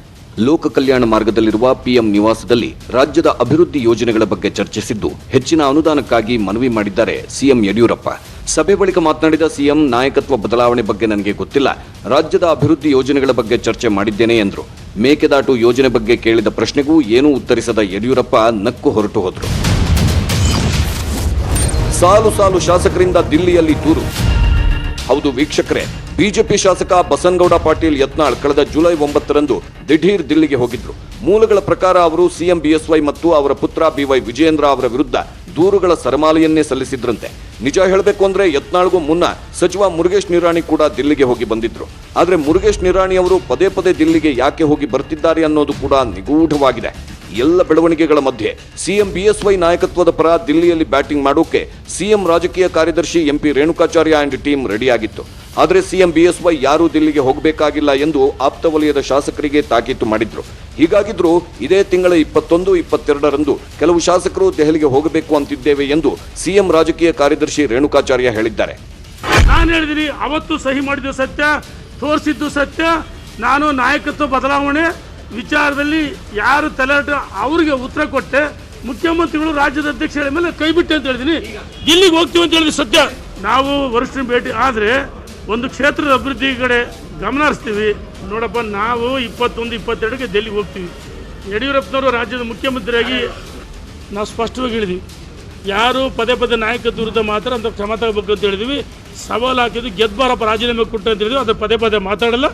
ಲೋಕ ಕಲ್ಯಾಣ ಮಾರ್ಗದಲ್ಲಿರುವ ಪಿಎಂ ನಿವಾಸದಲ್ಲಿ ರಾಜ್ಯದ ಅಭಿವೃದ್ಧಿ ಯೋಜನೆಗಳ ಬಗ್ಗೆ ಚರ್ಚಿಸಿದ್ದು ಹೆಚ್ಚಿನ ಅನುದಾನಕ್ಕಾಗಿ ಮನವಿ ಮಾಡಿದ್ದಾರೆ ಸಿಎಂ ಯಡಿಯೂರಪ್ಪ. ಸಭೆ ಬಳಿಕ ಮಾತನಾಡಿದ ಸಿಎಂ, ನಾಯಕತ್ವ ಬದಲಾವಣೆ ಬಗ್ಗೆ ನನಗೆ ಗೊತ್ತಿಲ್ಲ, ರಾಜ್ಯದ ಅಭಿವೃದ್ಧಿ ಯೋಜನೆಗಳ ಬಗ್ಗೆ ಚರ್ಚೆ ಮಾಡಿದ್ದೇನೆ ಎಂದರು. ಮೇಕೆದಾಟು ಯೋಜನೆ ಬಗ್ಗೆ ಕೇಳಿದ ಪ್ರಶ್ನೆಗೂ ಏನೂ ಉತ್ತರಿಸದ ಯಡಿಯೂರಪ್ಪ ನಕ್ಕು ಹೊರಟು ಹೋದರು. ಸಾಲು ಸಾಲು ಶಾಸಕರಿಂದ ದಿಲ್ಲಿಯಲ್ಲಿ ದೂರು. ಹೌದು ವೀಕ್ಷಕರೇ, ಬಿಜೆಪಿ ಶಾಸಕ ಬಸನಗೌಡ ಪಾಟೀಲ್ ಯತ್ನಾಳ್ ಕಳೆದ ಜುಲೈ 9ರಂದು ದಿಢೀರ್ ದಿಲ್ಲಿಗೆ ಹೋಗಿದ್ರು. ಮೂಲಗಳ ಪ್ರಕಾರ ಅವರು ಸಿಎಂ ಬಿಎಸ್ವೈ ಮತ್ತು ಅವರ ಪುತ್ರ ಬಿವೈ ವಿಜಯೇಂದ್ರ ಅವರ ವಿರುದ್ಧ ದೂರುಗಳ ಸರಮಾಲೆಯನ್ನೇ ಸಲ್ಲಿಸಿದ್ರಂತೆ. ನಿಜ ಹೇಳಬೇಕು ಅಂದ್ರೆ ಯತ್ನಾಳ್ಗೂ ಮುನ್ನ ಸಚಿವ ಮುರುಗೇಶ್ ನಿರಾಣಿ ಕೂಡ ದಿಲ್ಲಿಗೆ ಹೋಗಿ ಬಂದಿದ್ರು. ಆದ್ರೆ ಮುರುಗೇಶ್ ನಿರಾಣಿ ಅವರು ಪದೇ ಪದೇ ದಿಲ್ಲಿಗೆ ಯಾಕೆ ಹೋಗಿ ಬರ್ತಿದ್ದಾರೆ ಅನ್ನೋದು ಕೂಡ ನಿಗೂಢವಾಗಿದೆ. ಎಲ್ಲ ಬೆಳವಣಿಗೆಗಳ ಮಧ್ಯೆ ಸಿಎಂ ಬಿಎಸ್ವೈ ನಾಯಕತ್ವದ ಪರ ದಿಲ್ಲಿಯಲ್ಲಿ ಬ್ಯಾಟಿಂಗ್ ಮಾಡೋಕೆ ಸಿಎಂ ರಾಜಕೀಯ ಕಾರ್ಯದರ್ಶಿ ಎಂಪಿ ರೇಣುಕಾಚಾರ್ಯ ಅಂಡ್ ಟೀಮ್ ರೆಡಿಯಾಗಿತ್ತು. ಆದರೆ ಸಿಎಂ ಬಿಎಸ್ವೈ ಯಾರೂ ದಿಲ್ಲಿಗೆ ಹೋಗಬೇಕಾಗಿಲ್ಲ ಎಂದು ಆಪ್ತ ವಲಯದ ಶಾಸಕರಿಗೆ ತಾಕೀತು ಮಾಡಿದ್ರು. ಹೀಗಾಗಿದ್ರೂ ಇದೇ ತಿಂಗಳ 21, 22ರಂದು ಕೆಲವು ಶಾಸಕರು ದೆಹಲಿಗೆ ಹೋಗಬೇಕು ಅಂತಿದ್ದೇವೆ ಎಂದು ಸಿಎಂ ರಾಜಕೀಯ ಕಾರ್ಯದರ್ಶಿ ರೇಣುಕಾಚಾರ್ಯ ಹೇಳಿದ್ದಾರೆ. ನಾನು ಹೇಳಿದ್ದೀನಿ, ಅವತ್ತು ಸಹಿ ಮಾಡಿದ್ದು ಸತ್ಯ, ತೋರಿಸಿದ್ದು ಸತ್ಯ. ನಾನು ನಾಯಕತ್ವ ಬದಲಾವಣೆ ವಿಚಾರದಲ್ಲಿ ಯಾರು ತಲೆಟ ಅವರಿಗೆ ಉತ್ತರ ಕೊಟ್ಟೆ. ಮುಖ್ಯಮಂತ್ರಿಗಳು ರಾಜ್ಯದ ಅಧ್ಯಕ್ಷರ ಮೇಲೆ ಕೈ ಬಿಟ್ಟೆ ಅಂತ ಹೇಳಿದ್ದೀನಿ. ದಿಲ್ಲಿಗೆ ಹೋಗ್ತೀವಿ ಅಂತ ಹೇಳಿದ್ರೆ ಸತ್ಯ. ನಾವು ವರಿಷ್ಠರ ಭೇಟಿ ಆದರೆ ಒಂದು ಕ್ಷೇತ್ರದ ಅಭಿವೃದ್ಧಿ ಕಡೆ ಗಮನ ಹರಿಸ್ತೀವಿ. ನೋಡಪ್ಪ, ನಾವು 21, 22ಕ್ಕೆ ದಿಲ್ಲಿಗೆ ಹೋಗ್ತೀವಿ. ಯಡಿಯೂರಪ್ಪನವರು ರಾಜ್ಯದ ಮುಖ್ಯಮಂತ್ರಿಯಾಗಿ ನಾವು ಸ್ಪಷ್ಟವಾಗಿ ಹೇಳಿದ್ವಿ, ಯಾರು ಪದೇ ಪದೇ ನಾಯಕತ್ವ ವಿರುದ್ಧ ಮಾತ್ರ ಅಂತ ಕ್ರಮ ತಗೋಬೇಕು ಅಂತ ಹೇಳಿದ್ವಿ. ಸವಾಲು ಹಾಕಿದ್ವಿ, ಗೆದ್ಬಾರಪ್ಪ ರಾಜೀನಾಮೆ ಕೊಟ್ಟು ಅಂತ ಹೇಳಿದ್ವಿ. ಅದು ಪದೇ ಪದೇ ಮಾತಾಡಲ್ಲ.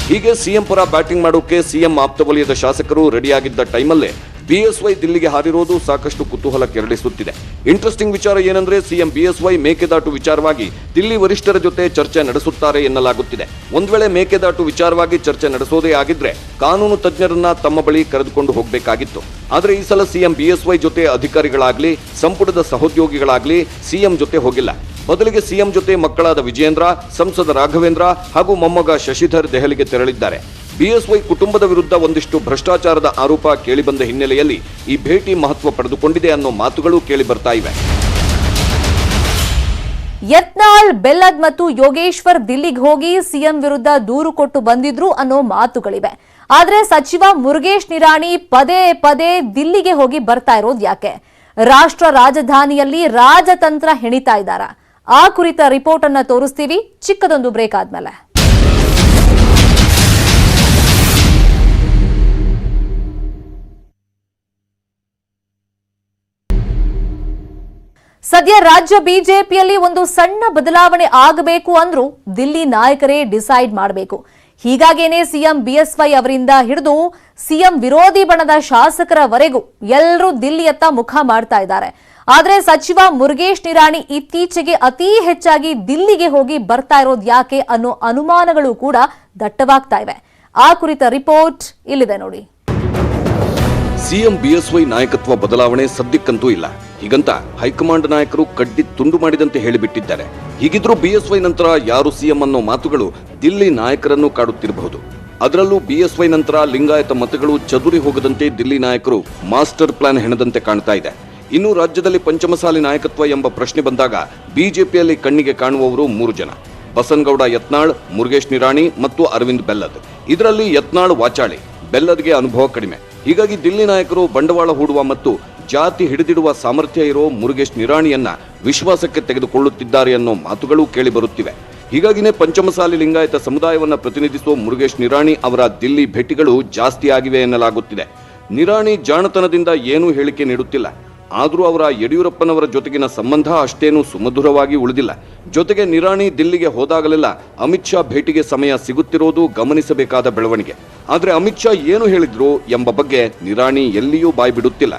ಹೀಗೆ ಸಿಎಂ ಪರ ಬ್ಯಾಟಿಂಗ್ ಮಾಡೋಕೆ ಸಿಎಂ ಆಪ್ತ ವಲಯದ ಶಾಸಕರು ರೆಡಿಯಾಗಿದ್ದ ಟೈಮಲ್ಲೇ ಬಿಎಸ್ವೈ ದಿಲ್ಲಿಗೆ ಹಾರಿರೋದು ಸಾಕಷ್ಟು ಕುತೂಹಲ ಕೆರಳಿಸುತ್ತಿದೆ. ಇಂಟ್ರೆಸ್ಟಿಂಗ್ ವಿಚಾರ ಏನಂದ್ರೆ ಸಿಎಂ ಬಿಎಸ್ವೈ ಮೇಕೆದಾಟು ವಿಚಾರವಾಗಿ ದಿಲ್ಲಿ ವರಿಷ್ಠರ ಜೊತೆ ಚರ್ಚೆ ನಡೆಸುತ್ತಾರೆ ಎನ್ನಲಾಗುತ್ತಿದೆ. ಒಂದ್ ವೇಳೆ ಮೇಕೆದಾಟು ವಿಚಾರವಾಗಿ ಚರ್ಚೆ ನಡೆಸೋದೇ ಆಗಿದ್ರೆ ಕಾನೂನು ತಜ್ಞರನ್ನ ತಮ್ಮ ಬಳಿ ಕರೆದುಕೊಂಡು ಹೋಗಬೇಕಾಗಿತ್ತು. ಆದ್ರೆ ಈ ಸಲ ಸಿಎಂ ಬಿಎಸ್ವೈ ಜೊತೆ ಅಧಿಕಾರಿಗಳಾಗ್ಲಿ ಸಂಪುಟದ ಸಹೋದ್ಯೋಗಿಗಳಾಗ್ಲಿ ಸಿಎಂ ಜೊತೆ ಹೋಗಿಲ್ಲ. ಬದಲಿಗೆ ಸಿಎಂ ಜೊತೆ ಮಕ್ಕಳಾದ ವಿಜಯೇಂದ್ರ, ಸಂಸದ ರಾಘವೇಂದ್ರ ಹಾಗೂ ಮೊಮ್ಮಗ ಶಶಿಧರ್ ದೆಹಲಿಗೆ ತೆರಳಿದ್ದಾರೆ. ಬಿಎಸ್ವೈ ಕುಟುಂಬದ ವಿರುದ್ಧ ಒಂದಿಷ್ಟು ಭ್ರಷ್ಟಾಚಾರದ ಆರೋಪ ಕೇಳಿಬಂದ ಹಿನ್ನೆಲೆಯಲ್ಲಿ ಈ ಭೇಟಿ ಮಹತ್ವ ಪಡೆದುಕೊಂಡಿದೆ ಅನ್ನೋ ಮಾತುಗಳು ಕೇಳಿ ಬರ್ತಾ ಇವೆ. ಯತ್ನಾಳ್, ಬೆಲ್ಲದ್ ಮತ್ತು ಯೋಗೇಶ್ವರ್ ದಿಲ್ಲಿಗೆ ಹೋಗಿ ಸಿಎಂ ವಿರುದ್ಧ ದೂರು ಕೊಟ್ಟು ಬಂದಿದ್ರು ಅನ್ನೋ ಮಾತುಗಳಿವೆ. ಆದ್ರೆ ಸಚಿವ ಮುರುಗೇಶ್ ನಿರಾಣಿ ಪದೇ ಪದೇ ದಿಲ್ಲಿಗೆ ಹೋಗಿ ಬರ್ತಾ ಇರೋದು ಯಾಕೆ? ರಾಷ್ಟ್ರ ರಾಜಧಾನಿಯಲ್ಲಿ ರಾಜತಂತ್ರ ಹೆಣಿತಾ ಇದ್ದಾರ? ಆ ಕುರಿತ ರಿಪೋರ್ಟ್ ಅನ್ನ ತೋರಿಸ್ತೀವಿ ಚಿಕ್ಕದೊಂದು ಬ್ರೇಕ್ ಆದ್ಮೇಲೆ. ಸದ್ಯ ರಾಜ್ಯ ಬಿಜೆಪಿಯಲ್ಲಿ ಒಂದು ಸಣ್ಣ ಬದಲಾವಣೆ ಆಗಬೇಕು ಅಂದ್ರೂ ದಿಲ್ಲಿ ನಾಯಕರೇ ಡಿಸೈಡ್ ಮಾಡಬೇಕು. ಹೀಗಾಗೇನೆ ಸಿಎಂ ಬಿಎಸ್ವೈ ಅವರಿಂದ ಹಿಡಿದು ಸಿಎಂ ವಿರೋಧಿ ಬಣದ ಶಾಸಕರವರೆಗೂ ಎಲ್ಲರೂ ದಿಲ್ಲಿಯತ್ತ ಮುಖ ಮಾಡ್ತಾ ಇದ್ದಾರೆ. ಆದ್ರೆ ಸಚಿವ ಮುರುಗೇಶ್ ನಿರಾಣಿ ಇತ್ತೀಚೆಗೆ ಅತಿ ಹೆಚ್ಚಾಗಿ ದಿಲ್ಲಿಗೆ ಹೋಗಿ ಬರ್ತಾ ಇರೋದು ಯಾಕೆ ಅನ್ನೋ ಅನುಮಾನಗಳು ಕೂಡ ದಟ್ಟವಾಗ್ತಾ ಇವೆ. ಆ ಕುರಿತ ರಿಪೋರ್ಟ್ ಇಲ್ಲಿದೆ ನೋಡಿ. ಸಿಎಂ ಬಿಎಸ್ವೈ ನಾಯಕತ್ವ ಬದಲಾವಣೆ ಸದ್ಯಕ್ಕಂತೂ ಇಲ್ಲ. ಹೀಗಂತ ಹೈಕಮಾಂಡ್ ನಾಯಕರು ಕಡ್ಡಿ ತುಂಡು ಮಾಡಿದಂತೆ ಹೇಳಿಬಿಟ್ಟಿದ್ದಾರೆ. ಹೀಗಿದ್ರೂ ಬಿಎಸ್ವೈ ನಂತರ ಯಾರು ಸಿಎಂ ಅನ್ನೋ ಮಾತುಗಳು ದಿಲ್ಲಿ ನಾಯಕರನ್ನು ಕಾಡುತ್ತಿರಬಹುದು. ಅದರಲ್ಲೂ ಬಿಎಸ್ವೈ ನಂತರ ಲಿಂಗಾಯತ ಮತಗಳು ಚದುರಿ ಹೋಗದಂತೆ ದಿಲ್ಲಿ ನಾಯಕರು ಮಾಸ್ಟರ್ ಪ್ಲಾನ್ ಹೆಣದಂತೆ ಕಾಣ್ತಾ ಇದೆ. ಇನ್ನು ರಾಜ್ಯದಲ್ಲಿ ಪಂಚಮಸಾಲಿ ನಾಯಕತ್ವ ಎಂಬ ಪ್ರಶ್ನೆ ಬಂದಾಗ ಬಿಜೆಪಿಯಲ್ಲಿ ಕಣ್ಣಿಗೆ ಕಾಣುವವರು 3 ಜನ: ಬಸನಗೌಡ ಯತ್ನಾಳ್, ಮುರುಗೇಶ್ ನಿರಾಣಿ ಮತ್ತು ಅರವಿಂದ್ ಬೆಲ್ಲದ್. ಇದರಲ್ಲಿ ಯತ್ನಾಳ್ ವಾಚಾಳಿ, ಬೆಲ್ಲದ್ಗೆ ಅನುಭವ ಕಡಿಮೆ. ಹೀಗಾಗಿ ದಿಲ್ಲಿ ನಾಯಕರು ಬಂಡವಾಳ ಹೂಡುವ ಮತ್ತು ಜಾತಿ ಹಿಡಿದಿಡುವ ಸಾಮರ್ಥ್ಯ ಇರೋ ಮುರುಗೇಶ್ ನಿರಾಣಿಯನ್ನ ವಿಶ್ವಾಸಕ್ಕೆ ತೆಗೆದುಕೊಳ್ಳುತ್ತಿದ್ದಾರೆ ಅನ್ನೋ ಮಾತುಗಳು ಕೇಳಿಬರುತ್ತಿವೆ. ಹೀಗಾಗಿನೇ ಪಂಚಮಸಾಲಿ ಲಿಂಗಾಯತ ಸಮುದಾಯವನ್ನ ಪ್ರತಿನಿಧಿಸುವ ಮುರುಗೇಶ್ ನಿರಾಣಿ ಅವರ ದಿಲ್ಲಿ ಭೇಟಿಗಳು ಜಾಸ್ತಿ ಆಗಿವೆ ಎನ್ನಲಾಗುತ್ತಿದೆ. ನಿರಾಣಿ ಜಾಣತನದಿಂದ ಏನೂ ಹೇಳಿಕೆ ನೀಡುತ್ತಿಲ್ಲ. ಆದರೂ ಅವರ ಯಡಿಯೂರಪ್ಪನವರ ಜೊತೆಗಿನ ಸಂಬಂಧ ಅಷ್ಟೇನೂ ಸುಮಧುರವಾಗಿ ಉಳಿದಿಲ್ಲ. ಜೊತೆಗೆ ನಿರಾಣಿ ದಿಲ್ಲಿಗೆ ಹೋದಾಗಲೆಲ್ಲ ಅಮಿತ್ ಶಾ ಭೇಟಿಗೆ ಸಮಯ ಸಿಗುತ್ತಿರೋದು ಗಮನಿಸಬೇಕಾದ ಬೆಳವಣಿಗೆ. ಆದರೆ ಅಮಿತ್ ಶಾ ಏನು ಹೇಳಿದ್ರು ಎಂಬ ಬಗ್ಗೆ ನಿರಾಣಿ ಎಲ್ಲಿಯೂ ಬಾಯಿ ಬಿಡುತ್ತಿಲ್ಲ.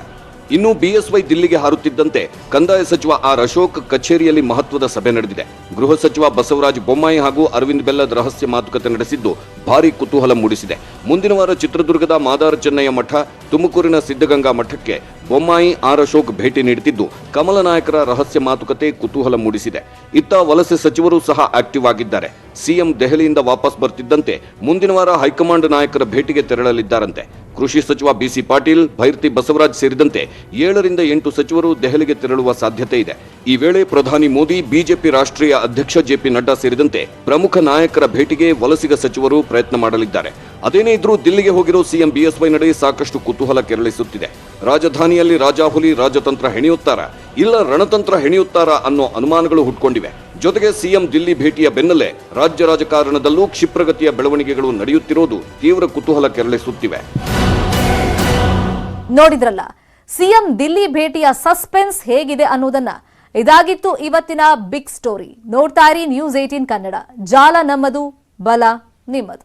ಇನ್ನು ಬಿಎಸ್ವೈ ದಿಲ್ಲಿಗೆ ಹಾರುತ್ತಿದ್ದಂತೆ ಕಂದಾಯ ಸಚಿವ ಆರ್ ಅಶೋಕ್ ಕಚೇರಿಯಲ್ಲಿ ಮಹತ್ವದ ಸಭೆ ನಡೆದಿದೆ. ಗೃಹ ಸಚಿವ ಬಸವರಾಜ ಬೊಮ್ಮಾಯಿ ಹಾಗೂ ಅರವಿಂದ್ ಬೆಲ್ಲದ್ ರಹಸ್ಯ ಮಾತುಕತೆ ನಡೆಸಿದ್ದು ಭಾರೀ ಕುತೂಹಲ ಮೂಡಿಸಿದೆ. ಮುಂದಿನ ವಾರ ಚಿತ್ರದುರ್ಗದ ಮಾದಾರ ಚೆನ್ನಯ್ಯ ಮಠ, ತುಮಕೂರಿನ ಸಿದ್ಧಗಂಗಾ ಮಠಕ್ಕೆ ಬೊಮ್ಮಾಯಿ, ಆರ್ ಅಶೋಕ್ ಭೇಟಿ ನೀಡುತ್ತಿದ್ದು ಕಮಲ ನಾಯಕರ ರಹಸ್ಯ ಮಾತುಕತೆ ಕುತೂಹಲ ಮೂಡಿಸಿದೆ. ಇತ್ತ ವಲಸೆ ಸಚಿವರು ಸಹ ಆಕ್ಟಿವ್ ಆಗಿದ್ದಾರೆ. ಸಿಎಂ ದೆಹಲಿಯಿಂದ ವಾಪಸ್ ಬರ್ತಿದ್ದಂತೆ ಮುಂದಿನ ವಾರ ಹೈಕಮಾಂಡ್ ನಾಯಕರ ಭೇಟಿಗೆ ತೆರಳಲಿದ್ದಾರಂತೆ. ಕೃಷಿ ಸಚಿವ ಬಿಸಿ ಪಾಟೀಲ್, ಭೈರತಿ ಬಸವರಾಜ್ ಸೇರಿದಂತೆ 7 ರಿಂದ 8 ಸಚಿವರು ದೆಹಲಿಗೆ ತೆರಳುವ ಸಾಧ್ಯತೆ ಇದೆ. ಈ ವೇಳೆ ಪ್ರಧಾನಿ ಮೋದಿ, ಬಿಜೆಪಿ ರಾಷ್ಟ್ರೀಯ ಅಧ್ಯಕ್ಷ ಜೆಪಿ ನಡ್ಡಾ ಸೇರಿದಂತೆ ಪ್ರಮುಖ ನಾಯಕರ ಭೇಟಿಗೆ ವಲಸಿಗ ಸಚಿವರು ಪ್ರಯತ್ನ ಮಾಡಲಿದ್ದಾರೆ. ಅದೇನೇ ಇದ್ರೂ ದಿಲ್ಲಿಗೆ ಹೋಗಿರೋ ಸಿಎಂ ಬಿಎಸ್ವೈ ನಡೆ ಸಾಕಷ್ಟು ಕುತೂಹಲ ಕೆರಳಿಸುತ್ತಿದೆ. ರಾಜಧಾನಿಯಲ್ಲಿ ರಾಜಾಹುಲಿ ರಾಜತಂತ್ರ ಹೆಣೆಯುತ್ತಾರಾ ಇಲ್ಲ ರಣತಂತ್ರ ಹೆಣೆಯುತ್ತಾರಾ ಅನ್ನೋ ಅನುಮಾನಗಳು ಹುಟ್ಕೊಂಡಿವೆ. ಜೊತೆಗೆ ಸಿಎಂ ದಿಲ್ಲಿ ಭೇಟಿಯ ಬೆನ್ನಲ್ಲೇ ರಾಜ್ಯ ರಾಜಕಾರಣದಲ್ಲೂ ಕ್ಷಿಪ್ರಗತಿಯ ಬೆಳವಣಿಗೆಗಳು ನಡೆಯುತ್ತಿರೋದು ತೀವ್ರ ಕುತೂಹಲ ಕೆರಳಿಸುತ್ತಿವೆ. ನೋಡಿದ್ರಲ್ಲ, ಸಿಎಂ ದಿಲ್ಲಿ ಭೇಟಿಯ ಸಸ್ಪೆನ್ಸ್ ಹೇಗಿದೆ ಅನ್ನೋದನ್ನ. ಇದಾಗಿತ್ತು ಇವತ್ತಿನ ಬಿಗ್ ಸ್ಟೋರಿ. ನೋಡ್ತಾ ಇರಿ ನ್ಯೂಸ್ 18 ಕನ್ನಡ. ಜಾಲ ನಮ್ಮದು, ಬಲ ನಿಮ್ಮದು.